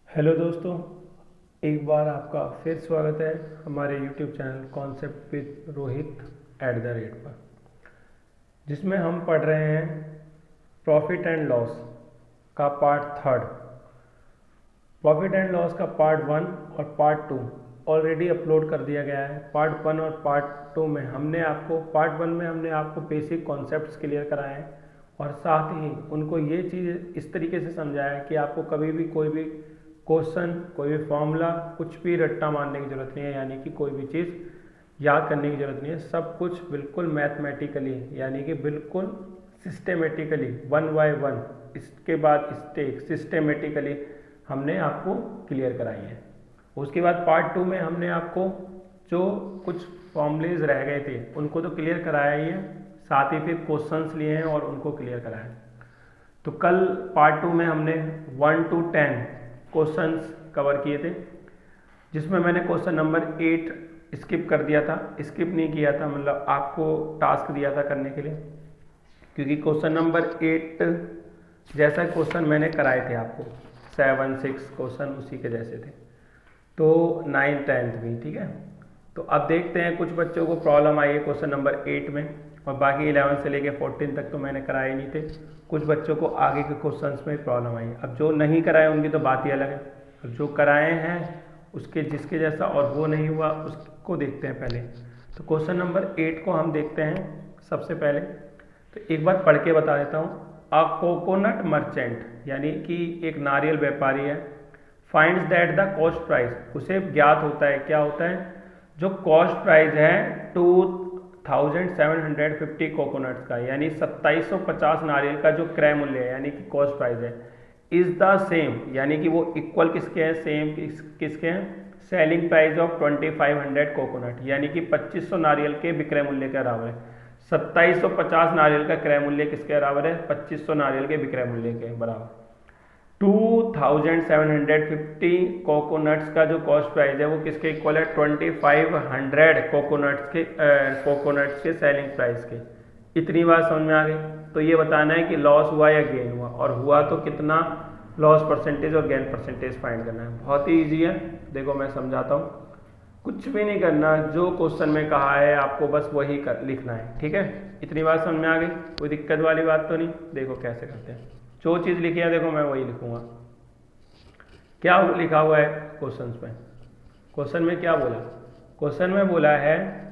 Hello दोस्तों, एक बार आपका फिर स्वागत है हमारे YouTube channel concept with Rohit @ पर, जिसमें हम पढ़ रहे हैं प्रॉफिट एंड लॉस का part third. Profit and loss का पार्ट वन और पार्ट टू ऑलरेडी अपलोड कर दिया गया है। पार्ट वन और पार्ट टू में पार्ट वन में हमने आपको बेसिक कॉन्सेप्ट्स क्लियर कराए हैं और साथ ही उनको ये चीज़ इस तरीके से समझाया है कि आपको कभी भी कोई भी क्वेश्चन, कोई भी फॉर्मूला, कुछ भी रट्टा मारने की जरूरत नहीं है, यानी कि कोई भी चीज़ याद करने की जरूरत नहीं है। सब कुछ बिल्कुल मैथमेटिकली, यानी कि बिल्कुल सिस्टेमेटिकली, वन बाय वन, इसके बाद स्टेप सिस्टेमेटिकली हमने आपको क्लियर कराई है। उसके बाद पार्ट टू में हमने आपको जो कुछ फॉर्मूलेज रह गए थे उनको तो क्लियर कराया ही है, साथ ही फिर क्वेश्चंस लिए हैं और उनको क्लियर कराया। तो कल पार्ट टू में हमने 1 to 10 क्वेश्चंस कवर किए थे, जिसमें मैंने क्वेश्चन नंबर 8 स्किप कर दिया था। स्किप नहीं किया था, मतलब आपको टास्क दिया था करने के लिए, क्योंकि क्वेश्चन नंबर 8 जैसा क्वेश्चन मैंने कराए थे आपको, 7, 6 क्वेश्चन उसी के जैसे थे। तो 9th 10th भी ठीक है। तो अब देखते हैं, कुछ बच्चों को प्रॉब्लम आई है क्वेश्चन नंबर 8 में, और बाकी 11 से लेके 14 तक तो मैंने कराए नहीं थे। कुछ बच्चों को आगे के क्वेश्चंस में प्रॉब्लम आई। अब जो नहीं कराए उनकी तो बात ही अलग है, अब जो कराए हैं उसके जिसके जैसा और वो नहीं हुआ उसको देखते हैं पहले। तो क्वेश्चन नंबर 8 को हम देखते हैं सबसे पहले। तो एक बार पढ़ के बता देता हूँ। अ कोकोनट मर्चेंट, यानी कि एक नारियल व्यापारी है, finds that the cost price, उसे ज्ञात होता है, क्या होता है, जो कॉस्ट प्राइस है 2750 कोकोनट्स का, यानी 2750 नारियल का जो क्रय मूल्य है, यानी कि कॉस्ट प्राइस है, इज द सेम, यानी कि वो इक्वल किसके हैं, सेम किसके हैं, सेलिंग प्राइस ऑफ 2500 कोकोनट, यानी कि 2500 नारियल के विक्रय मूल्य के बराबर है। 2750 नारियल का क्रय मूल्य किसके बराबर है, 2500 नारियल के विक्रय मूल्य के बराबर। 2750 कोकोनट्स का जो कॉस्ट प्राइस है वो किसके इक्वल है, 2500 कोकोनट्स के सेलिंग प्राइस के। इतनी बात समझ में आ गई। तो ये बताना है कि लॉस हुआ या गेन हुआ, और हुआ तो कितना, लॉस परसेंटेज और गेन परसेंटेज फाइंड करना है। बहुत ही ईजी है, देखो मैं समझाता हूँ। कुछ भी नहीं करना, जो क्वेश्चन में कहा है आपको बस वही लिखना है, ठीक है। इतनी बात समझ में आ गई, कोई दिक्कत वाली बात तो नहीं। देखो कैसे करते हैं, जो चीज़ लिखी है देखो मैं वही लिखूंगा। क्या लिखा हुआ है क्वेश्चन में, क्वेश्चन में क्या बोला, क्वेश्चन में बोला है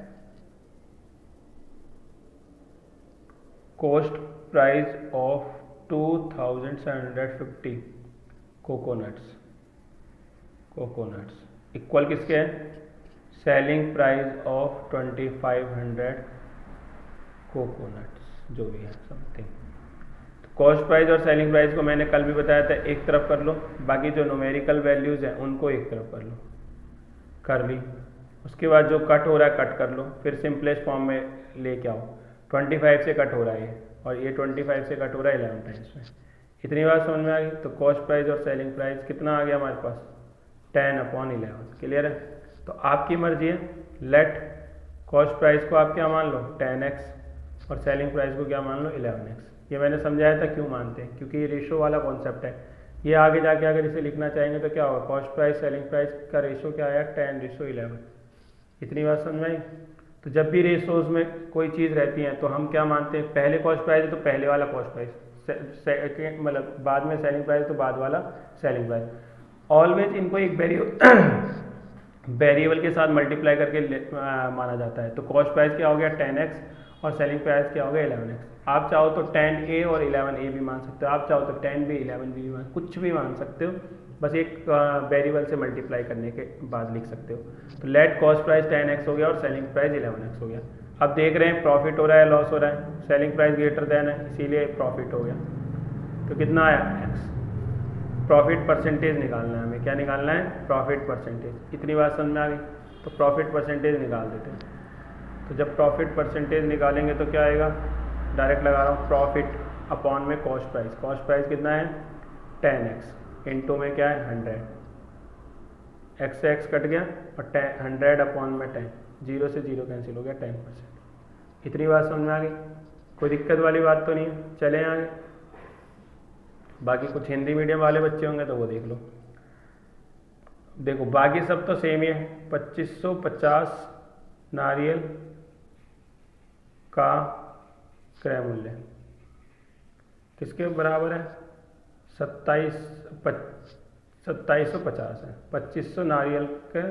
cost price of 2750 coconuts equal किसके है, सेलिंग प्राइस ऑफ 2500 कोकोनट्स, जो भी है समथिंग। कॉस्ट प्राइस और सेलिंग प्राइस को मैंने कल भी बताया था, एक तरफ कर लो, बाकी जो न्यूमेरिकल वैल्यूज हैं उनको एक तरफ कर लो, कर ली। उसके बाद जो कट हो रहा है कट कर लो, फिर सिंपलेस्ट फॉर्म में लेके आओ। 25 से कट हो रहा है ये, और ये 25 से कट हो रहा है 11 टाइम्स में। इतनी बात समझ में आ गई। तो कॉस्ट प्राइस और सेलिंग प्राइस कितना आ गया हमारे पास, 10/11। क्लियर है। तो आपकी मर्जी है, लेट कॉस्ट प्राइस को आप क्या मान लो, 10x, और सेलिंग प्राइस को क्या मान लो, 11x। ये मैंने समझाया था क्यों मानते हैं, क्योंकि ये रेशो वाला कॉन्सेप्ट है। ये आगे जाके अगर इसे लिखना चाहेंगे तो क्या होगा, कॉस्ट प्राइस सेलिंग प्राइस का रेशो क्या आया, 10:11। इतनी बात समझ में आई। तो जब भी रेशोज में कोई चीज़ रहती है तो हम क्या मानते हैं, पहले कॉस्ट प्राइस है तो पहले वाला कॉस्ट प्राइस, मतलब बाद में सेलिंग प्राइस तो बाद वाला सेलिंग प्राइस। ऑलवेज इनको एक वेरिएबल के साथ मल्टीप्लाई करके माना जाता है। तो कॉस्ट प्राइस क्या हो गया 10x, और सेलिंग प्राइस क्या हो गया 11x। आप चाहो तो 10a और 11a भी मान सकते हो, आप चाहो तो 10b 11b भी कुछ भी मान सकते हो, बस एक वेरिएबल से मल्टीप्लाई करने के बाद लिख सकते हो। तो लेट कॉस्ट प्राइस 10x हो गया और सेलिंग प्राइस 11x हो गया। अब देख रहे हैं प्रॉफिट हो रहा है लॉस हो रहा है, सेलिंग प्राइस ग्रेटर देन है इसीलिए प्रॉफिट हो गया। तो कितना आया x, प्रॉफिट परसेंटेज निकालना है हमें, क्या निकालना है, प्रॉफिट परसेंटेज। इतनी बात समझ में आ गई। तो प्रॉफिट परसेंटेज निकाल देते हैं। तो जब प्रॉफिट परसेंटेज निकालेंगे तो क्या आएगा, डायरेक्ट लगा रहा हूँ, प्रॉफिट अपॉन में कॉस्ट प्राइस। कॉस्ट प्राइस कितना है 10x, इनटू में क्या है 100, x से x कट गया और 100 अपॉन में 10, 0 से 0 कैंसिल हो गया, 10%। इतनी बात समझ में आ गई, कोई दिक्कत वाली बात तो नहीं है। चले आगे, बाकी कुछ हिंदी मीडियम वाले बच्चे होंगे तो वो देख लो। देखो बाकी सब तो सेम ही है। 2550 नारियल का क्रय मूल्य किसके बराबर है? 2750 है। 2500 नारियल के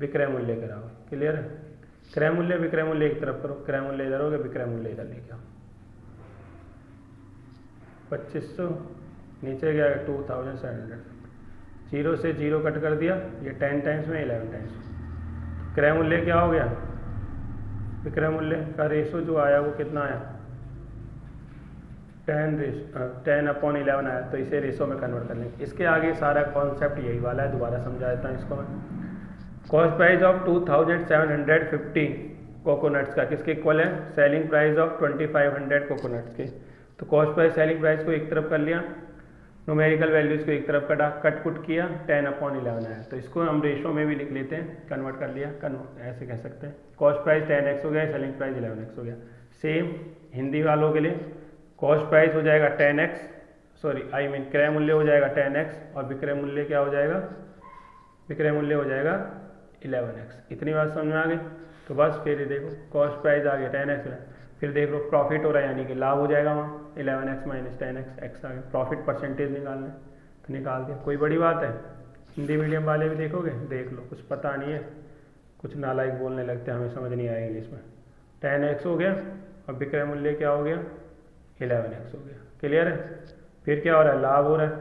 विक्रय मूल्य के बराबर। क्लियर है? क्रय मूल्य विक्रय मूल्य एक तरफ करो, क्रय मूल्य इधर हो गया, विक्रय मूल्य इधर लेके आओ। 2500 नीचे गया 2700, 0 से 0 कट कर दिया, ये 10 टाइम्स में 11 टाइम्स। क्रय मूल्य क्या हो गया? विक्रय मूल्य का रेशो जो आया वो कितना आया? 10/11 आया। तो इसे रेशो में कन्वर्ट कर लेंगे। इसके आगे सारा कॉन्सेप्ट यही वाला है, दोबारा समझा देता हूँ इसको मैं। कॉस्ट प्राइस ऑफ 2750 कोकोनट्स का किसके इक्वल है? सेलिंग प्राइस ऑफ 2500 कोकोनट्स के। तो कॉस्ट प्राइस सेलिंग प्राइस को एक तरफ कर लिया, न्यूमेरिकल वैल्यूज को एक तरफ कट कुट किया, 10/11 आया। तो इसको हम रेशो में भी लिख लेते हैं, कन्वर्ट कर लिया, ऐसे कह सकते हैं। कॉस्ट प्राइस 10x हो गया, सेलिंग प्राइस 11x हो गया। सेम हिंदी वालों के लिए कॉस्ट प्राइस हो जाएगा 10x, क्रय मूल्य हो जाएगा 10x और विक्रय मूल्य क्या हो जाएगा? विक्रय मूल्य हो जाएगा 11x। इतनी बात समझ में आ गई? तो बस फिर देखो कॉस्ट प्राइस आ गया 10x, फिर देख लो प्रॉफिट हो रहा है यानी कि लाभ हो जाएगा वहाँ 11x माइनस 10x, x आ गया। प्रॉफिट परसेंटेज निकालना है तो निकाल दिया, कोई बड़ी बात है। हिंदी मीडियम वाले भी देखोगे, देख लो, कुछ पता नहीं है, कुछ नालायक बोलने लगते हैं, हमें समझ नहीं आएगा इंग्लिश में। 10x हो गया और विक्रय मूल्य क्या हो गया? 11x हो गया। क्लियर है? फिर क्या हो रहा है? लाभ हो रहा है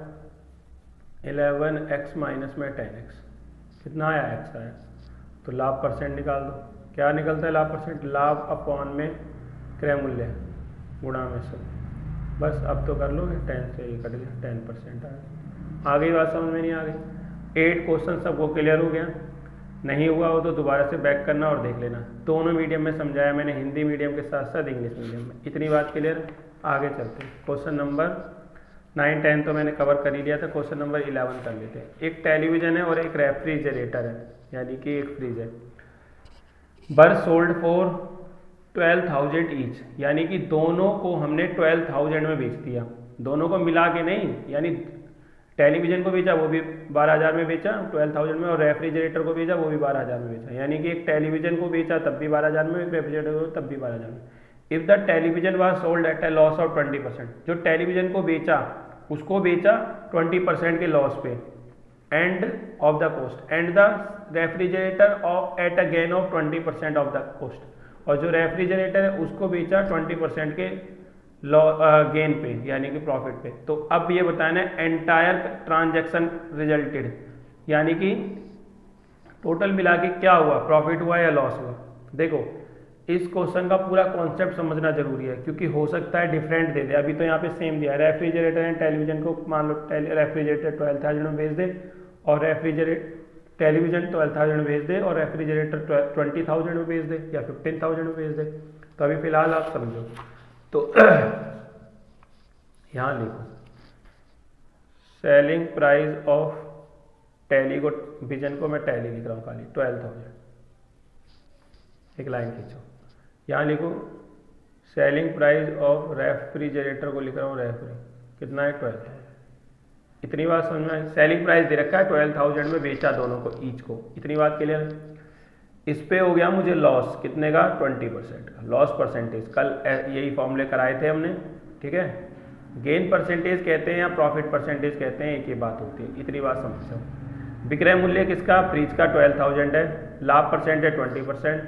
11x माइनस में 10x, कितना आया? x आया। तो लाभ परसेंट निकाल दो, क्या निकलता है लाभ परसेंट? लाभ अपॉन में क्रय मूल्य गुणा में 100। बस अब तो कर लोगे, 10 से ये कट गया, 10% आया। आ गई बात समझ में? नहीं आ गई? 8 क्वेश्चन सबको क्लियर हो गया? नहीं हुआ हो तो दोबारा से बैक करना और देख लेना। दोनों मीडियम में समझाया मैंने, हिंदी मीडियम के साथ साथ इंग्लिश मीडियम में। इतनी बात क्लियर? आगे चलते हैं। क्वेश्चन नंबर 9, 10 तो मैंने कवर कर ही लिया था, क्वेश्चन नंबर 11 कर लेते हैं। एक टेलीविजन है और एक रेफ्रिजरेटर है, यानी कि एक फ्रिज है। बर सोल्ड फॉर 12,000 ईच, यानी कि दोनों को हमने 12,000 में बेच दिया। दोनों को मिला के नहीं, यानी टेलीविजन को बेचा वो भी 12,000 में बेचा 12,000 में, और रेफ्रिजरेटर को बेचा वो भी 12,000 में बेचा। यानी कि एक टेलीविजन को बेचा तब भी 12,000 में, एक रेफ्रिजरेटर को तब भी 12,000 में। If the television was sold at A loss of 20%, जो टेलीविजन को बेचा उसको बेचा 20% के लॉस पे, end of the cost, and the refrigerator of at a gain of 20% of the cost, और जो रेफ्रिजरेटर है उसको बेचा 20% के गेन पे, यानी कि प्रॉफिट पे। तो अब ये बताना है एंटायर ट्रांजैक्शन रिजल्टेड, यानी कि टोटल मिला के क्या हुआ, प्रॉफिट हुआ या लॉस हुआ। देखो इस क्वेश्चन का पूरा कॉन्सेप्ट समझना जरूरी है, क्योंकि हो सकता है डिफरेंट दे दे। अभी तो यहाँ पे सेम दिया है, रेफ्रिजरेटर एंड टेलीविजन को मान लो रेफ्रिजरेटर 12,000 में बेच दे और टेलीविजन 12,000 में बेच दे और रेफ्रिजरेटर 20,000 में बेच दे या 15,000 में बेच दे। तो अभी फिलहाल आप समझो, तो यहाँ लिखो सेलिंग प्राइस ऑफ टेलीविजन को मैं टैली लिख रहा हूँ खाली 12,000, एक लाइन खींचो। यहाँ लिखो सेलिंग प्राइस ऑफ रेफ्रिजरेटर को लिख रहा हूँ रेफ्री, कितना है 12,000। इतनी बात समझ में आई? सेलिंग प्राइस दे रखा है 12,000 में, बेचा दोनों को ईच को। इतनी बात क्लियर? इस पे हो गया मुझे लॉस, कितने का? 20% का लॉस परसेंटेज। कल यही फॉर्मूले कराए थे हमने, ठीक है। गेन परसेंटेज कहते हैं या प्रॉफिट परसेंटेज कहते हैं, एक ही बात होती है। इतनी बात समझ जाओ। विक्रय मूल्य किसका? फ्रिज का 12,000 है, लाभ परसेंट है 20%।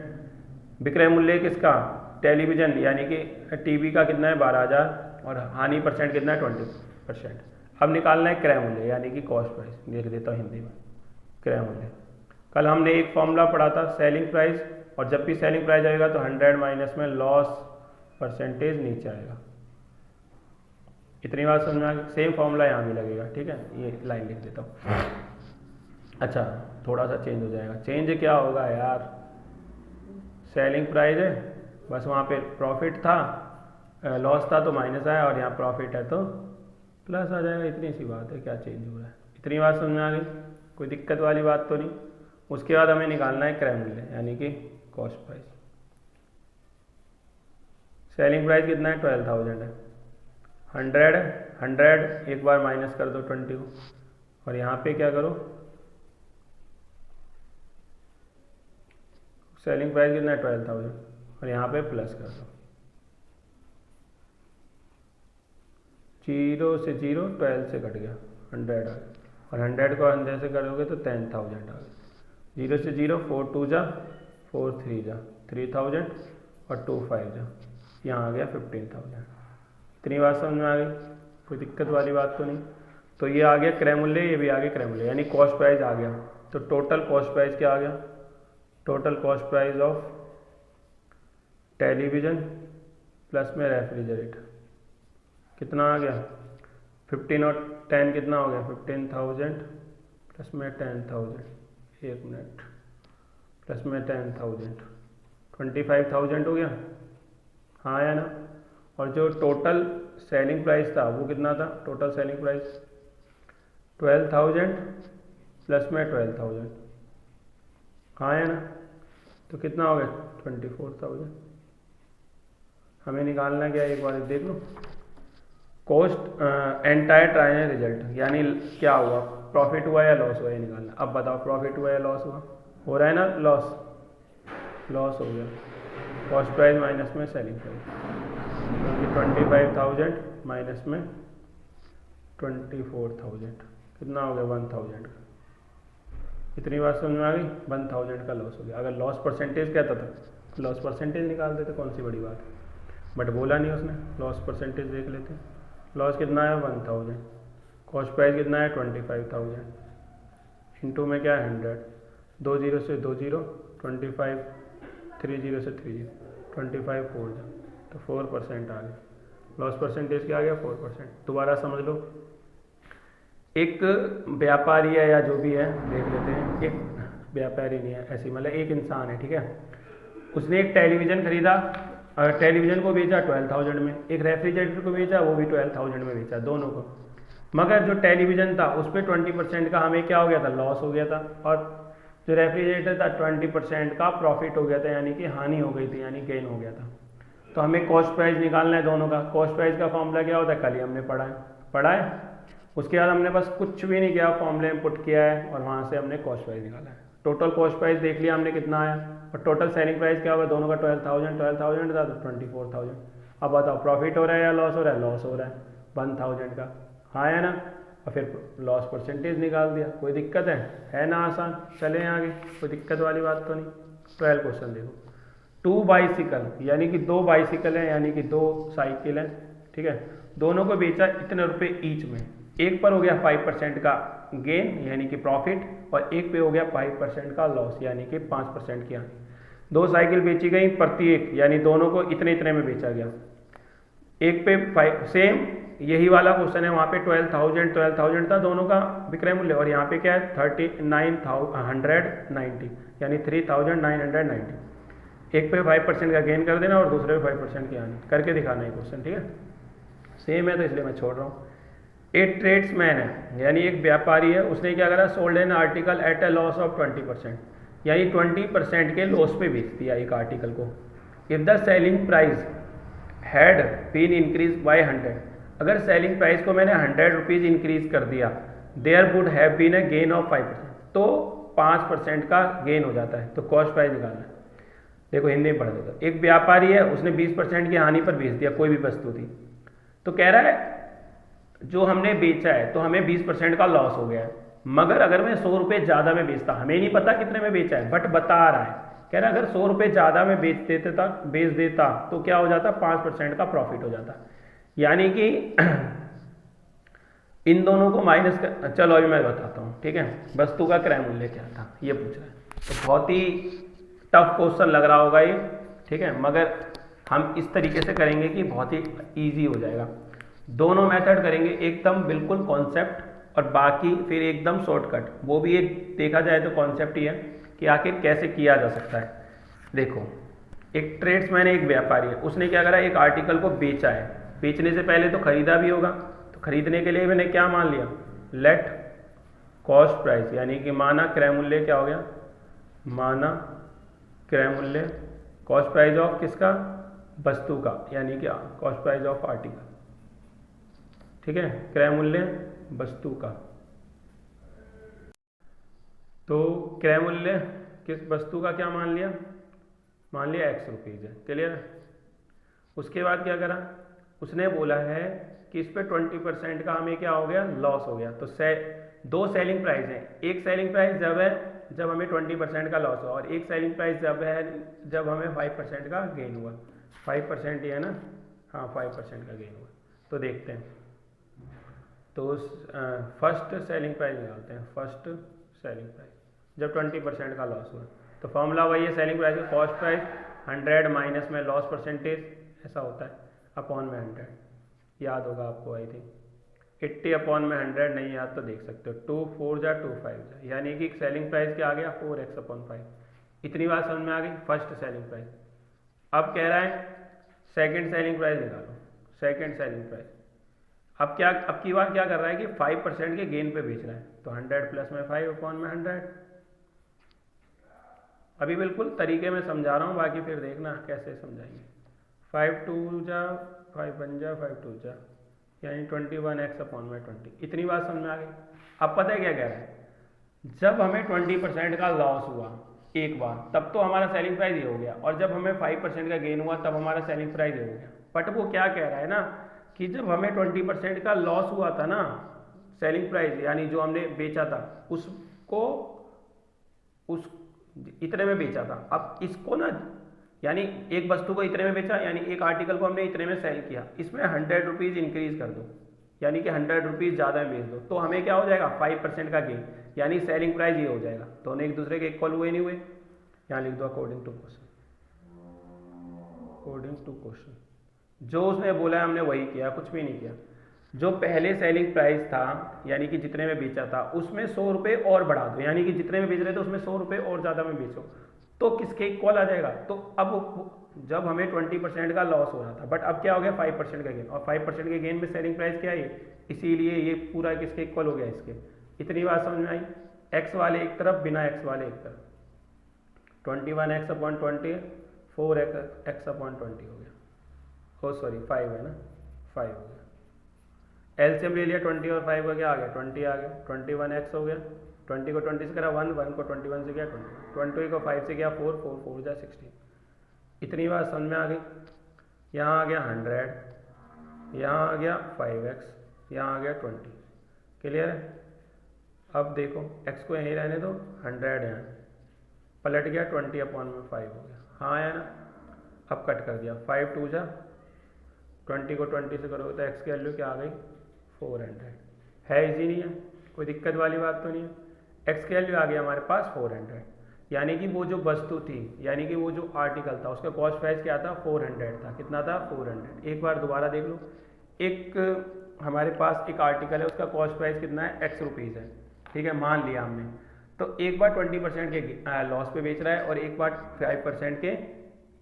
विक्रय मूल्य किसका? टेलीविजन यानी कि टीवी का कितना है? 12,000, और हानि परसेंट कितना है? 20%। अब निकालना है क्रय मूल्य, यानी कि कॉस्ट प्राइस। लिख देता हूँ हिंदी में, क्रय मूल्य। कल हमने एक फॉर्मूला पढ़ा था सेलिंग प्राइस, और जब भी सेलिंग प्राइस आएगा तो 100 माइनस में लॉस परसेंटेज नीचे आएगा। इतनी बात समझ में आ गई? सेम फॉर्मूला यहाँ भी लगेगा, ठीक है। ये लाइन लिख देता हूँ। अच्छा थोड़ा सा चेंज हो जाएगा। चेंज क्या होगा यार, सेलिंग प्राइस है बस, वहाँ पे प्रॉफिट था, लॉस था तो माइनस आया, और यहाँ प्रॉफिट है तो प्लस आ जाएगा। इतनी सी बात है, क्या चेंज हो रहा है। इतनी बात समझ में आ गई? कोई दिक्कत वाली बात तो नहीं। उसके बाद हमें निकालना है क्रय मूल्य, यानी कि कॉस्ट प्राइस। सेलिंग प्राइस कितना है? 12,000 है। 100 एक बार माइनस कर दो 20 को, और यहाँ पे क्या करो सेलिंग प्राइस कितना है 12,000 और यहाँ पे प्लस कर दो, 0 से 0 12 से कट गया 100 आ गया, और 100 को 100 से करोगे तो 10,000 आ गया। 0 से 0 4 2 जा 4 3 जा 3,000 और 2 5 जा, यहाँ आ गया 15,000। इतनी बात समझ में आ गई, कोई दिक्कत वाली बात तो नहीं। तो ये आ गया क्रय मूल्य, ये भी आ गया क्रय मूल्य, यानी कॉस्ट प्राइस आ गया। तो टोटल कॉस्ट प्राइस क्या आ गया, total cost price of television plus में रेफ्रिजरेटर कितना आ गया 15 और 10 कितना हो गया 15,000 प्लस में 10,000, एक मिनट, प्लस में 10,000 25,000 हो गया, हाँ या ना। और जो टोटल सेलिंग प्राइस था वो कितना था, टोटल सेलिंग प्राइस 12,000 प्लस में 12,000, हाँ या ना। तो कितना हो गया 24,000। हमें निकालना क्या है, एक बार देख लो। कॉस्ट एंटायर ट्रायल रिजल्ट, यानी क्या हुआ, प्रॉफिट हुआ या लॉस हुआ, ये निकालना। अब बताओ प्रॉफिट हुआ या लॉस हुआ, हो रहा है ना लॉस, लॉस हो गया। कॉस्ट प्राइस माइनस में सेलिंग प्राइस, क्योंकि 25,000 माइनस में 24,000 कितना हो गया 1,000 का। इतनी बात समझ में आ गई, 1,000 का लॉस हो गया। अगर लॉस परसेंटेज कहता था लॉस परसेंटेज निकाल देते, कौन सी बड़ी बात है, बट बोला नहीं उसने, लॉस परसेंटेज देख लेते। लॉस कितना है 1,000, कॉस्ट प्राइस कितना है 25,000, इंटू में क्या है 100, 2 0 से 2 0 25, 3 0 से 3 0 25 4 तो 4% आ गया। लॉस परसेंटेज क्या आ गया 4%। दोबारा समझ लो, एक व्यापारी है या जो भी है, देख लेते हैं, एक व्यापारी नहीं है ऐसी, मतलब एक इंसान है, ठीक है, उसने एक टेलीविज़न खरीदा, टेलीविज़न को बेचा 12,000 में, एक रेफ्रिजरेटर को बेचा वो भी 12,000 में बेचा, दोनों को। मगर जो टेलीविज़न था उस पर 20% का हमें क्या हो गया था, लॉस हो गया था, और जो रेफ्रिजरेटर था 20% का प्रॉफिट हो गया था, यानी कि हानि हो गई थी, यानी गेन हो गया था। तो हमें कॉस्ट प्राइस निकालना है दोनों का। कॉस्ट प्राइस का फॉर्मूला क्या होता है, कल ही हमने पढ़ा है। उसके बाद हमने बस कुछ भी नहीं किया, फॉर्मूले में पुट किया है और वहाँ से हमने कॉस्ट प्राइस निकाला है। टोटल कॉस्ट प्राइस देख लिया हमने कितना आया, और टोटल सेलिंग प्राइस क्या होगा, दोनों का 12,000 था तो 24,000। अब बताओ प्रॉफिट हो रहा है या लॉस हो रहा है, लॉस हो रहा है 1,000 का, हाँ है ना। और फिर लॉस परसेंटेज निकाल दिया, कोई दिक्कत है ना, आसान। चलें आगे, कोई दिक्कत वाली बात तो नहीं। 12 क्वेश्चन देखो, 2 बाइसिकल, यानी कि 2 बाइसिकल है, यानी कि 2 साइकिल है, ठीक है, दोनों को बेचा इतने रुपए ईच में। एक पर हो गया 5% का गेन यानी कि प्रॉफिट, और एक पे हो गया 5% का लॉस यानी कि 5% की हानि। 2 साइकिल बेची गई प्रत्येक, यानी दोनों को इतने इतने में बेचा गया। एक पे 5, सेम यही वाला क्वेश्चन है, वहाँ पे 12,000 था दोनों का विक्रय मूल्य, और यहाँ पे क्या है 39,190 यानी 3,990। एक पे 5% का गेन कर देना और दूसरे पे 5% की हानि करके दिखाना है क्वेश्चन, ठीक है। सेम है तो इसलिए मैं छोड़ रहा हूँ। एक ट्रेड्समैन है, यानी एक व्यापारी है, उसने क्या करा, sold an article at a loss of 20%, यानी 20% के लॉस पे बेच दिया एक आर्टिकल को। If the selling price had been increase by 100, अगर सेलिंग प्राइस को मैंने 100 रुपीज़ इंक्रीज कर दिया, there would have been a gain of 5%, तो 5% का गेन हो जाता है। तो कॉस्ट प्राइस निकालना है, देखो हिंदी में पढ़ देता। एक व्यापारी है, उसने 20% की हानि पर बेच दिया, कोई भी वस्तु थी, तो कह रहा है जो हमने बेचा है तो हमें 20% का लॉस हो गया है, मगर अगर मैं 100 रुपये ज़्यादा में बेचता, हमें नहीं पता कितने में बेचा है बट बता रहा है, कह रहा है अगर 100 रुपये ज़्यादा में बेच देता तो क्या हो जाता, 5% का प्रॉफिट हो जाता। यानी कि इन दोनों को माइनस कर, चलो अभी मैं बताता हूँ, ठीक है। वस्तु का क्रय मूल्य क्या था ये पूछ रहा है, तो बहुत ही टफ क्वेश्चन लग रहा होगा ये, ठीक है, मगर हम इस तरीके से करेंगे कि बहुत ही ईजी हो जाएगा। दोनों मेथड करेंगे, एकदम बिल्कुल कॉन्सेप्ट और बाकी फिर एकदम शॉर्टकट। वो भी एक देखा जाए तो कॉन्सेप्ट ही है कि आखिर कैसे किया जा सकता है। देखो, एक ट्रेड्समैन है, एक व्यापारी है, उसने क्या करा, एक आर्टिकल को बेचा है। बेचने से पहले तो खरीदा भी होगा, तो खरीदने के लिए मैंने क्या मान लिया, लेट कॉस्ट प्राइस, यानी कि माना क्रय मूल्य क्या हो गया, माना क्रय मूल्य, कॉस्ट प्राइस ऑफ किसका, वस्तु का, यानी कि कॉस्ट प्राइस ऑफ आर्टिकल, ठीक है, क्रय मूल्य वस्तु का। तो क्रय मूल्य किस वस्तु का क्या मान लिया, मान लिया एक्स रुपीज़ है, क्लियर। उसके बाद क्या करा, उसने बोला है कि इस पर 20% का हमें क्या हो गया, लॉस हो गया। तो दो सेलिंग प्राइस है, एक सेलिंग प्राइस जब है जब हमें 20% का लॉस हुआ, और एक सेलिंग प्राइस जब है जब हमें 5% का गेन हुआ। 5% ही है ना, हाँ 5% का गेन हुआ। तो देखते हैं, तो फर्स्ट सेलिंग प्राइस निकालते हैं, फर्स्ट सेलिंग प्राइस जब 20% का लॉस हुआ। तो फॉर्मूला वही है, सेलिंग प्राइस का कॉस्ट प्राइस 100 माइनस में लॉस परसेंटेज, ऐसा होता है, अपॉन में 100। याद होगा आपको आई थिंक। 80 अपॉन में 100 नहीं याद तो देख सकते हो, 2 4 जा 2 5 जा, यानी कि सेलिंग प्राइस क्या आ गया 4x अपॉन 5। इतनी बात समझ में आ गई, फर्स्ट सेलिंग प्राइस। अब कह रहा है सेकंड सेलिंग प्राइस निकालो, सेकंड सेलिंग प्राइस। अब की बार क्या कर रहा है कि 5% के गेन पे बेच रहा है, तो 100 प्लस में 5 अपॉन में 100। अभी बिल्कुल तरीके में समझा रहा हूँ, बाकी फिर देखना कैसे समझाएंगे। 5 2 जा 5 1 जा 5 2 जा, यानी 21x अपॉन में 20। इतनी बात समझ में आ गई। अब पता है क्या कह रहा है, जब हमें 20% का लॉस हुआ एक बार, तब तो हमारा सेलिंग प्राइस ये हो गया, और जब हमें 5% का गेन हुआ तब हमारा सेलिंग प्राइस ये हो गया। बट वो क्या कह रहा है ना कि जब हमें 20% का लॉस हुआ था ना, सेलिंग प्राइस यानी जो हमने बेचा था उसको उस इतने में बेचा था। अब इसको ना, यानी एक वस्तु को इतने में बेचा, यानी एक आर्टिकल को हमने इतने में सेल किया, इसमें 100 रुपीज़ इंक्रीज कर दो, यानी कि 100 रुपीज़ ज़्यादा में बेच दो, तो हमें क्या हो जाएगा 5% का गेन, यानी सेलिंग प्राइस ये हो जाएगा। दोनों एक दूसरे के इक्वल हुए नहीं हुए, यहाँ लिख दो according to question. According to question जो उसने बोला है हमने वही किया, कुछ भी नहीं किया। जो पहले सेलिंग प्राइस था यानी कि जितने में बेचा था उसमें 100 रुपये और बढ़ा दो, यानी कि जितने में बेच रहे थे उसमें 100 रुपये और ज़्यादा में बेचो, तो किसके इक्वल आ जाएगा। तो अब जब हमें 20% का लॉस हो रहा था, बट अब क्या हो गया 5% का गेन, और 5% के गेन में सेलिंग प्राइस क्या है, इसीलिए ये पूरा किसके इक्वल हो गया, इसके। इतनी बात समझ में आई। एक्स वाले एक तरफ, बिना एक्स वाले एक तरफ, 21x अपॉन 20, 4x अपॉन 20 हो गया, ओ सॉरी 5 है ना, 5 हो गया। एलसीएम ले लिया, 20 और 5 का क्या आ गया, 20 आ गया। 21x हो गया, 20 को 20 से करा 1, 1 को 21 से गया 20, 20 को 5 से गया 4, 4 4 जा 16। इतनी बात समझ में आ गई। यहाँ आ गया 100, यहाँ आ गया 5x, यहाँ आ गया 20। क्लियर है। अब देखो x को यहीं रहने दो, 100 यहाँ पलट गया, 20 अपॉन में 5 हो गया, हाँ आया ना। अब कट कर दिया, 5 2 जा 20 को 20 से करोगे तो x की वैल्यू क्या आ गई 400 है। इजी नहीं है, कोई दिक्कत वाली बात तो नहीं है। x की वैल्यू आ गई हमारे पास 400, यानी कि वो जो वस्तु थी, यानी कि वो जो आर्टिकल था उसका कॉस्ट प्राइस क्या था 400 था। कितना था 400। एक बार दोबारा देख लो, एक हमारे पास एक आर्टिकल है उसका कॉस्ट प्राइस कितना है x रुपीज़ है, ठीक है, मान लिया हमने। तो एक बार 20% के लॉस पे बेच रहा है और एक बार 5% के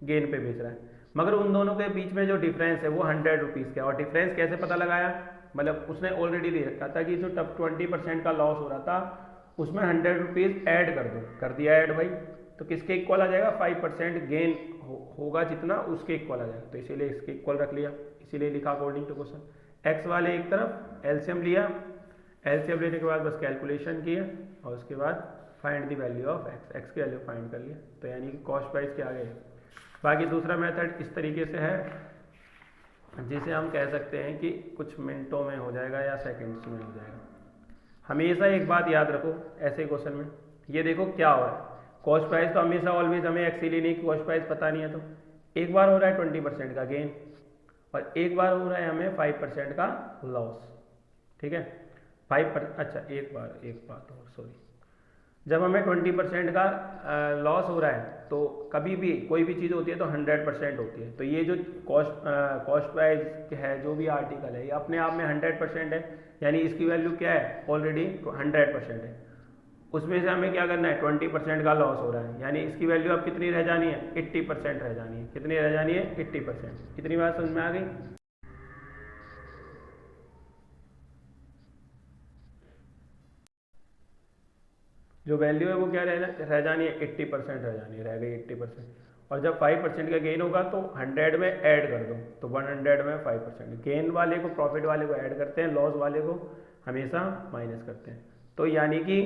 गेन पे बेच रहा है, मगर उन दोनों के बीच में जो डिफरेंस है वो 100 रुपीज़ का। और डिफरेंस कैसे पता लगाया, मतलब उसने ऑलरेडी दे रखा था कि जो तब 20% का लॉस हो रहा था उसमें 100 रुपीज़ ऐड कर दो, कर दिया ऐड भाई, तो किसके इक्वल आ जाएगा 5% गेन होगा जितना उसके इक्वल आ जाएगा, तो इसीलिए इसके इक्वल रख लिया, इसीलिए लिखा अकॉर्डिंग टू क्वेश्चन। एक्स वाले एक तरफ एलसीएम लिया, एलसीएम लेने के बाद बस कैलकुलेशन किया और उसके बाद find the value of x, x की वैल्यू फाइंड कर लिया, तो यानी कि कॉस्ट प्राइस क्या आ गया। बाकी दूसरा मेथड इस तरीके से है जिसे हम कह सकते हैं कि कुछ मिनटों में हो जाएगा या सेकंड्स में हो जाएगा। हमेशा एक बात याद रखो ऐसे क्वेश्चन में, ये देखो क्या हो रहा है, कॉस्ट प्राइस तो हमेशा ऑलवेज हमें एक्स ही लेनी, कॉस्ट प्राइस पता नहीं है, तो एक बार हो रहा है 20% का गेन और एक बार हो रहा है हमें 5% का लॉस, ठीक है। 5%, अच्छा एक बात और सॉरी, जब हमें 20% का लॉस हो रहा है तो कभी भी कोई भी चीज़ होती है तो 100% होती है। तो ये जो कॉस्ट प्राइस है जो भी आर्टिकल है ये अपने आप में 100% है, यानी इसकी वैल्यू क्या है ऑलरेडी 100% है। उसमें से हमें क्या करना है 20% का लॉस हो रहा है, यानी इसकी वैल्यू अब कितनी रह जानी है 80% रह जानी है। कितनी रह जानी है 80%। इतनी बात समझ में आ गई। जो वैल्यू है वो क्या रह जानी है 80% रह जानी है, रह गई 80%। और जब 5% का गेन होगा तो 100 में ऐड कर दो, तो 100 में 5%। गेन वाले को प्रॉफिट वाले को ऐड करते हैं, लॉस वाले को हमेशा माइनस करते हैं। तो यानी कि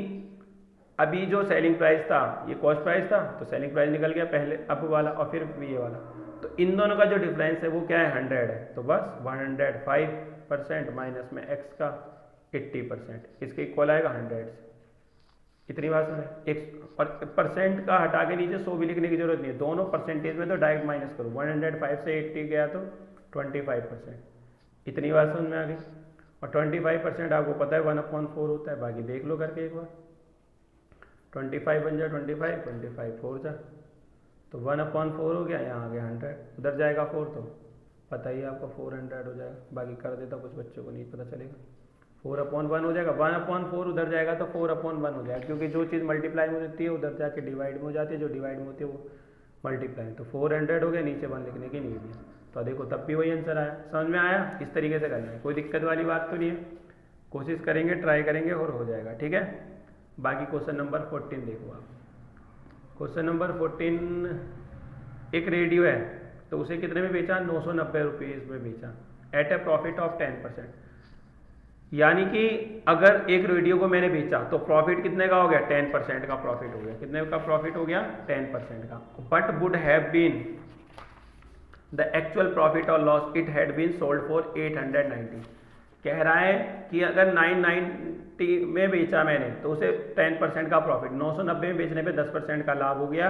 अभी जो सेलिंग प्राइस था ये कॉस्ट प्राइस था, तो सेलिंग प्राइस निकल गया पहले अप वाला और फिर ये वाला, तो इन दोनों का जो डिफरेंस है वो क्या है 100 है, तो बस 105% माइनस में एक्स का 80%, इसके इक्वल आएगा 100 से। इतनी बात सुने, एक और परसेंट का हटा के नीचे 100 भी लिखने की जरूरत नहीं है, दोनों परसेंटेज में तो डायरेक्ट माइनस करो, 105 से 80 गया तो 25%। इतनी बात समझ में आ गई। और 25% आपको पता है 1/4 होता है, बाकी देख लो करके एक बार, 25 बन जाए 25 4 जा, तो 1/4 हो गया, यहाँ आ गया 100, उधर जाएगा 4 तो पता ही आपको 400 हो जाएगा, बाकी कर देता कुछ बच्चों को नहीं पता चलेगा, 4/1 हो जाएगा, 1/4 उधर जाएगा तो 4/1 हो जाएगा, क्योंकि जो चीज़ मल्टीप्लाई में होती है उधर जाके डिवाइड में हो जाती है, जो डिवाइड में होती है वो मल्टीप्लाई, तो 400 हो गया, नीचे 1 लिखने की नहीं है, तो देखो तब भी वही आंसर आया। समझ में आया? इस तरीके से करना है, कोई दिक्कत वाली बात तो नहीं है, कोशिश करेंगे, ट्राई करेंगे और हो जाएगा, ठीक है। बाकी क्वेश्चन नंबर 14 देखो आप। क्वेश्चन नंबर 14, एक रेडियो है तो उसे कितने में बेचा, 990 रुपीज़ में बेचा, एट ए प्रॉफिट ऑफ 10%। यानी कि अगर एक रेडियो को मैंने बेचा तो प्रॉफिट कितने का हो गया, 10% का प्रॉफिट हो गया। कितने का प्रॉफिट हो गया, 10% का। But would have been the actual profit और loss it had been sold for 890। कह रहा है कि अगर 990 में बेचा मैंने तो उसे 10% का प्रॉफिट, 990 में बेचने पे 10% का लाभ हो गया।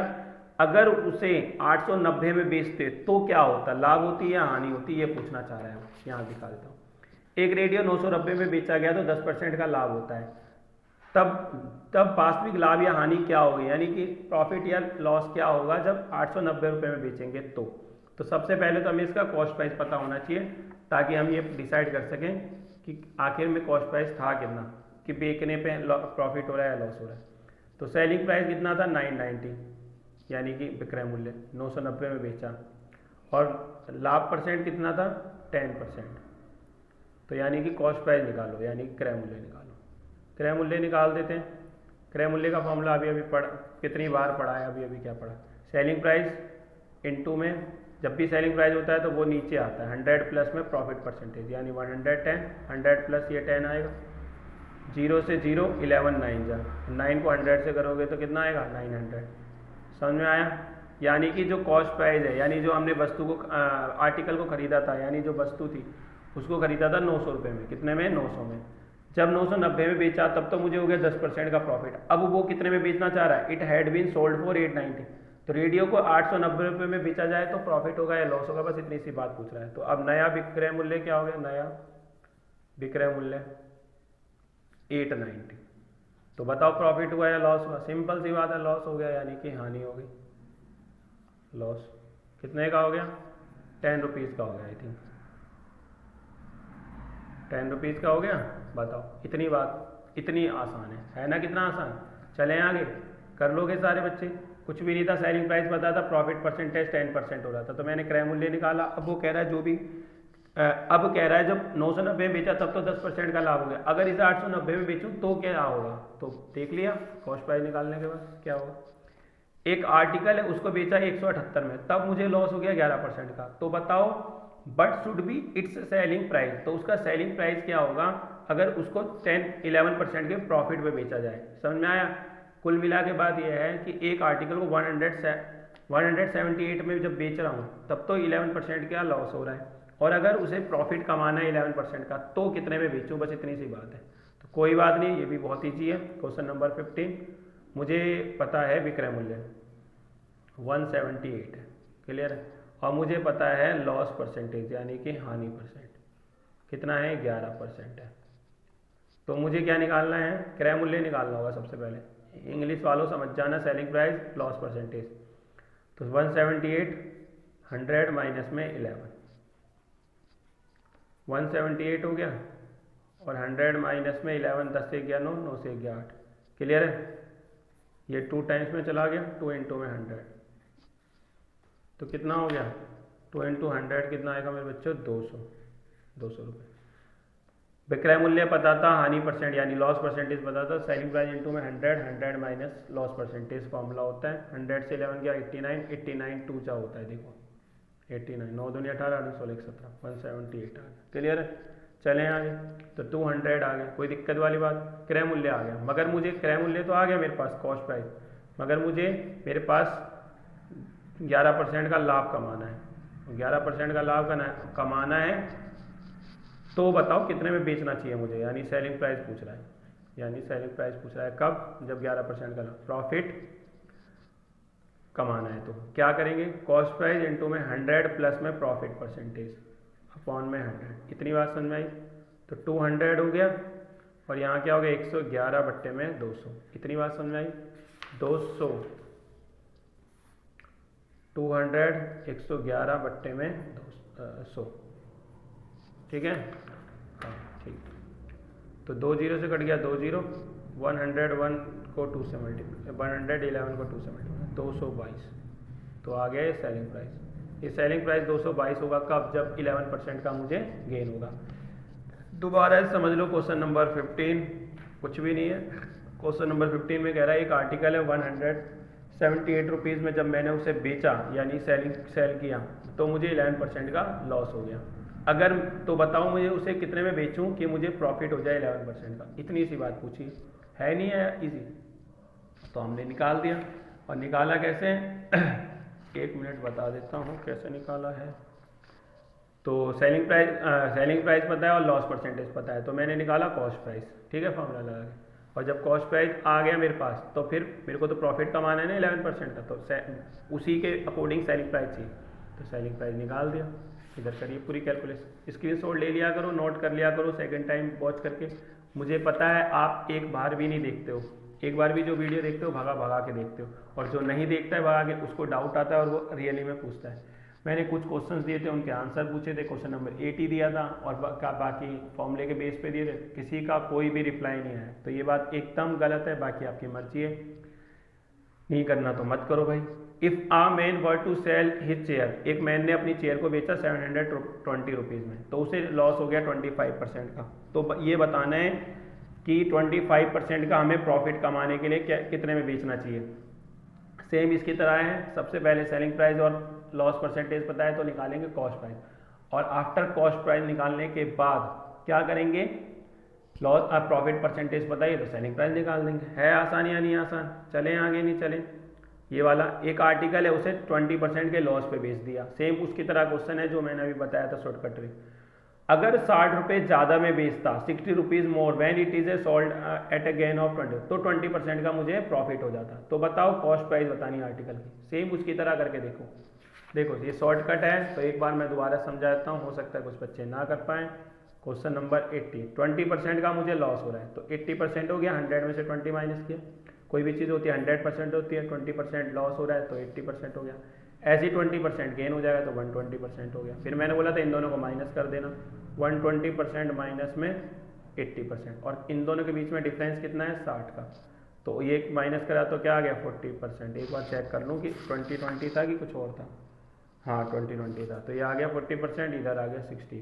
अगर उसे 890 में बेचते तो क्या होता, लाभ होती या हानि होती, ये पूछना चाह रहा है। यहाँ दिखा देता हूँ, एक रेडियो 990 में बेचा गया तो 10% का लाभ होता है, तब वास्तविक लाभ या हानि क्या होगी, यानी कि प्रॉफिट या लॉस क्या होगा जब 890 रुपये में बेचेंगे तो सबसे पहले तो हमें इसका कॉस्ट प्राइस पता होना चाहिए, ताकि हम ये डिसाइड कर सकें कि आखिर में कॉस्ट प्राइस था कितना, कि बेचने पे प्रॉफिट हो रहा है या लॉस हो रहा है। तो सेलिंग प्राइस कितना था, 990, यानी कि विक्रय मूल्य 990 में बेचा, और लाभ परसेंट कितना था, 10%। तो यानी कि कॉस्ट प्राइस निकालो, यानी कि क्रय मूल्य निकालो। क्रय मूल्य निकाल देते हैं। क्रय मूल्य का फॉर्मूला अभी पढ़ा, कितनी बार पढ़ा है, अभी क्या पढ़ा, सेलिंग प्राइस इनटू में, जब भी सेलिंग प्राइस होता है तो वो नीचे आता है 100 प्लस में प्रॉफिट परसेंटेज, यानी 110, 100 प्लस ये 10 आएगा, 0 से 0 11 9 जा, 9 को 100 से करोगे तो कितना आएगा, 900। समझ में आया? यानी कि जो कॉस्ट प्राइस है, यानी जो हमने वस्तु को आर्टिकल को खरीदा था, यानी जो वस्तु थी उसको खरीदा था 900 रुपये में, कितने में, 900 में। जब 990 में बेचा तब तो मुझे हो गया 10% का प्रॉफिट। अब वो कितने में बेचना चाह रहा है, it had been sold for 890, तो रेडियो को 890 रुपये में बेचा जाए तो प्रॉफिट होगा या लॉस होगा, बस इतनी सी बात पूछ रहा है। तो अब नया विक्रय मूल्य क्या हो गया, नया विक्रय मूल्य 890, तो बताओ प्रॉफिट हुआ या लॉस हुआ, सिंपल सी बात है, लॉस हो गया, यानी कि हानि हो गई, लॉस। कितने का हो गया, 10 रुपीज़ का हो गया, आई थिंक 10 रुपीज़ का हो गया। बताओ, इतनी बात, इतनी आसान है ना, कितना आसान। चलें आगे, कर लोगे सारे बच्चे। कुछ भी नहीं था, सेलिंग प्राइस पता था, प्रॉफिट परसेंटेज 10% हो रहा था, तो मैंने क्रय मूल्य निकाला। अब वो कह रहा है जो भी अब कह रहा है जब 990 में बेचा तब तो 10% का लाभ हो गया, अगर इसे 890 में बेचूं तो क्या होगा, तो देख लिया कॉस्ट प्राइस निकालने के बाद क्या होगा। एक आर्टिकल है उसको बेचा 178 में, तब मुझे लॉस हो गया 11% का, तो बताओ but should be it's selling price, तो उसका सेलिंग प्राइस क्या होगा अगर उसको 11% के प्रॉफिट में बेचा जाए। समझ में आया? कुल मिला के बात यह है कि एक आर्टिकल को 178 में जब बेच रहा हूँ तब तो 11% का लॉस हो रहा है, और अगर उसे प्रॉफिट कमाना है 11% का तो कितने में बेचूं, बस इतनी सी बात है। तो कोई बात नहीं, ये भी बहुत ईजी है। क्वेश्चन नंबर 15, मुझे पता है विक्रय मूल्य 178 है, क्लियर है, और मुझे पता है लॉस परसेंटेज यानी कि हानि परसेंट कितना है, 11% है। तो मुझे क्या निकालना है, क्रय मूल्य निकालना होगा सबसे पहले। इंग्लिश वालों समझ जाना, सेलिंग प्राइस लॉस परसेंटेज, तो 178 100 माइनस में 11, 178 हो गया, और 100 माइनस में 11, 10 से 11 9, 9 से 11 8, क्लियर है। ये 2 टाइम्स में चला गया, 2 इंटू में 100, तो कितना हो गया, 2 इंटू 100 कितना आएगा मेरे बच्चों, 200 रुपये। विक्रय मूल्य पता था, हानि परसेंट यानी लॉस परसेंटेज पता था, सेलिंग प्राइस इंटू में 100 माइनस लॉस परसेंटेज फॉर्मूला होता है। 100 से 11 गया 89 2 चा होता है, देखो 89, 9 दूनी 18 9 16 17, 178 आ गया, क्लियर है। चलें आगे, तो 200 आ गया, कोई दिक्कत वाली बात, क्रय मूल्य आ गया। मगर मुझे क्रय मूल्य तो आ गया मेरे पास, कॉस्ट प्राइस, मगर मुझे मेरे पास 11% का लाभ कमाना है। 11% का लाभ कमाना है, तो बताओ कितने में बेचना चाहिए मुझे, यानी सेलिंग प्राइस पूछ रहा है, यानी सेलिंग प्राइस पूछ रहा है कब, जब 11% का प्रॉफिट कमाना है। तो क्या करेंगे, कॉस्ट प्राइस इंटू में 100 प्लस में प्रॉफिट परसेंटेज अपॉन में 100। इतनी बात समझ में आई? तो 200 हो गया, और यहाँ क्या हो गया 111 बट्टे में 200। इतनी बात समझ में आई? 200 200 111 बट्टे में 200, ठीक है। हाँ ठीक, तो 2 जीरो से कट गया 2 जीरो, 101 को 2 से मल्टीप्लाई, 111 को 2 से मल्टीप्लाई, 222। तो आ गया ये सेलिंग प्राइस। ये सेलिंग प्राइस 222 होगा कब, जब 11% का मुझे गेन होगा। दोबारा समझ लो क्वेश्चन नंबर 15, कुछ भी नहीं है। क्वेश्चन नंबर 15 में कह रहा है एक आर्टिकल है 178 रुपीज़ में जब मैंने उसे बेचा, यानी सेल किया, तो मुझे 11% का लॉस हो गया। अगर तो बताओ मुझे उसे कितने में बेचूं कि मुझे प्रॉफिट हो जाए 11% का। इतनी सी बात पूछी है, नहीं है इजी? तो हमने निकाल दिया, और निकाला कैसे एक मिनट बता देता हूँ कैसे निकाला है। तो सेलिंग प्राइस पता है और लॉस परसेंटेज पता है, तो मैंने निकाला कॉस्ट प्राइस, ठीक है, फॉर्मूला लगा के। और जब कॉस्ट प्राइस आ गया मेरे पास, तो फिर मेरे को तो प्रॉफिट कमाना है ना 11% का, तो उसी के अकॉर्डिंग सेलिंग प्राइस चाहिए, तो सेलिंग प्राइस निकाल दिया। इधर करिए पूरी कैलकुलेशन, स्क्रीनशॉट ले लिया करो, नोट कर लिया करो, सेकंड टाइम वॉच करके। मुझे पता है आप एक बार भी नहीं देखते हो, एक बार भी जो वीडियो देखते हो भगा भगा के देखते हो, और जो नहीं देखता है भगा के उसको डाउट आता है और वो रियली में पूछता है। मैंने कुछ क्वेश्चंस दिए थे, उनके आंसर पूछे थे, क्वेश्चन नंबर 80 दिया था, और बाकी फॉर्मूले के बेस पे दिए थे, किसी का कोई भी रिप्लाई नहीं आया। तो ये बात एकदम गलत है, बाकी आपकी मर्जी है, नहीं करना तो मत करो भाई। If a man were to sell his chair, एक मैन ने अपनी चेयर को बेचा 720 रुपीज़ में, तो उसे लॉस हो गया 25% का। तो ये बताना है कि 25% का हमें प्रॉफिट कमाने के लिए कितने में बेचना चाहिए। सेम इसकी तरह है, सबसे पहले सेलिंग प्राइस और लॉस परसेंटेज पता है तो निकालेंगे कॉस्ट प्राइस, और आफ्टर कॉस्ट प्राइस निकालने के बाद क्या करेंगे, लॉस प्रॉफिट परसेंटेज पता है तो सेलिंग प्राइस निकाल देंगे। है आसान या नहीं आसान? चलें आगे, नहीं चलें? ये वाला एक आर्टिकल है, उसे 20% के लॉस पे बेच दिया। सेम उसकी तरह क्वेश्चन है जो मैंने अभी बताया था शॉर्टकट में। अगर 60 रुपये ज़्यादा में बेचता, 60 rupees more when it is a sold at A gain of 20, तो 20% का मुझे प्रॉफिट हो जाता। तो बताओ कॉस्ट प्राइस बतानी है आर्टिकल की। सेम उसकी तरह करके देखो ये शॉर्टकट है, तो एक बार मैं दोबारा समझाता हूँ, हो सकता है कुछ बच्चे ना कर पाएँ। क्वेश्चन नंबर 80, 20% का मुझे लॉस हो रहा है, तो 80% हो गया, 100 में से 20 माइनस किया। कोई भी चीज़ होती है 100% होती है, 20% लॉस हो रहा है तो 80% हो गया। ऐसे ही 20% गेन हो जाएगा तो 120% हो गया। फिर मैंने बोला था इन दोनों को माइनस कर देना, 120% माइनस में 80%, और इन दोनों के बीच में डिफरेंस कितना है 60 का, तो ये माइनस करा तो क्या आ गया 40%। एक बार चेक कर लूँ कि 2020 था कि कुछ और था। हाँ 2020 था, तो ये आ गया 40%, इधर आ गया 60,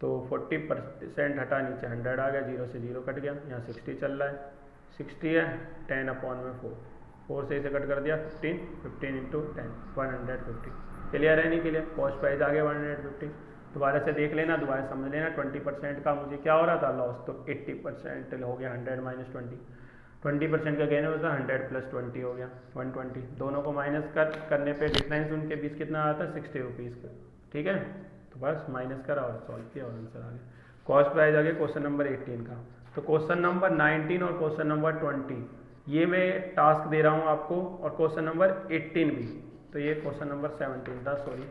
तो 40% हटा नीचे 100 आ गया, 0 से 0 कट गया, यहाँ 60 चल रहा है, 60 है 10 अपॉन में 4 से इसे कट कर दिया 15 इंटू 10 150। क्लियर है नहीं क्लियर? कॉस्ट प्राइस आ गया 150। दोबारा से देख लेना, दोबारा समझ लेना। 20% का मुझे क्या हो रहा था लॉस, तो 80% हो गया 100 माइनस 20% का गेन होता है 100 प्लस 20 हो गया 120। दोनों को माइनस करने पे डिफरेंस उनके बीच कितना आता है 60 रुपीज़ का, ठीक है। तो बस माइनस करा और सॉल्व किया और आंसर आ गया। कॉस्ट प्राइस आ गया क्वेश्चन नंबर 18 का। तो क्वेश्चन नंबर 19 और क्वेश्चन नंबर 20 ये मैं टास्क दे रहा हूँ आपको, और क्वेश्चन नंबर 18 भी। तो ये क्वेश्चन नंबर 17 था, सॉरी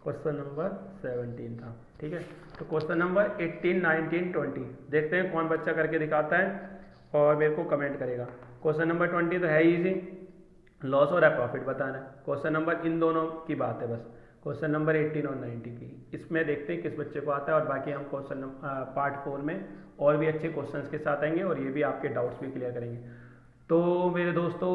क्वेश्चन नंबर 17 था, ठीक है। तो क्वेश्चन नंबर 18, 19, 20 देखते हैं कौन बच्चा करके दिखाता है और मेरे को कमेंट करेगा। क्वेश्चन नंबर 20 तो है इजी, लॉस हो रहा है प्रॉफिट बताना है। क्वेश्चन नंबर इन दोनों की बात है बस, क्वेश्चन नंबर 18 और 19 की। इसमें देखते हैं किस बच्चे को आता है, और बाकी हम क्वेश्चन पार्ट 4 में और भी अच्छे क्वेश्चंस के साथ आएंगे और ये भी आपके डाउट्स भी क्लियर करेंगे। तो मेरे दोस्तों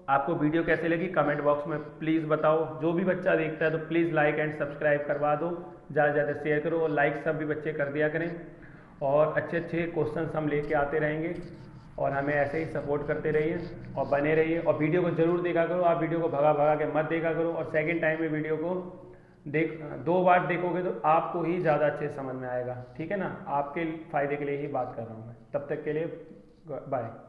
आपको वीडियो कैसे लगी कमेंट बॉक्स में प्लीज़ बताओ। जो भी बच्चा देखता है तो प्लीज़ लाइक एंड सब्सक्राइब करवा दो, ज़्यादा से ज़्यादा शेयर करो, और लाइक सब भी बच्चे कर दिया करें। और अच्छे अच्छे क्वेश्चन हम लेके आते रहेंगे, और हमें ऐसे ही सपोर्ट करते रहिए और बने रहिए। और वीडियो को जरूर देखा करो, आप वीडियो को भगा भगा के मत देखा करो, और सेकंड टाइम में वीडियो को दो बार देखोगे तो आपको ही ज़्यादा अच्छे से समझ में आएगा। ठीक है ना, आपके फ़ायदे के लिए ही बात कर रहा हूँ मैं। तब तक के लिए बाय।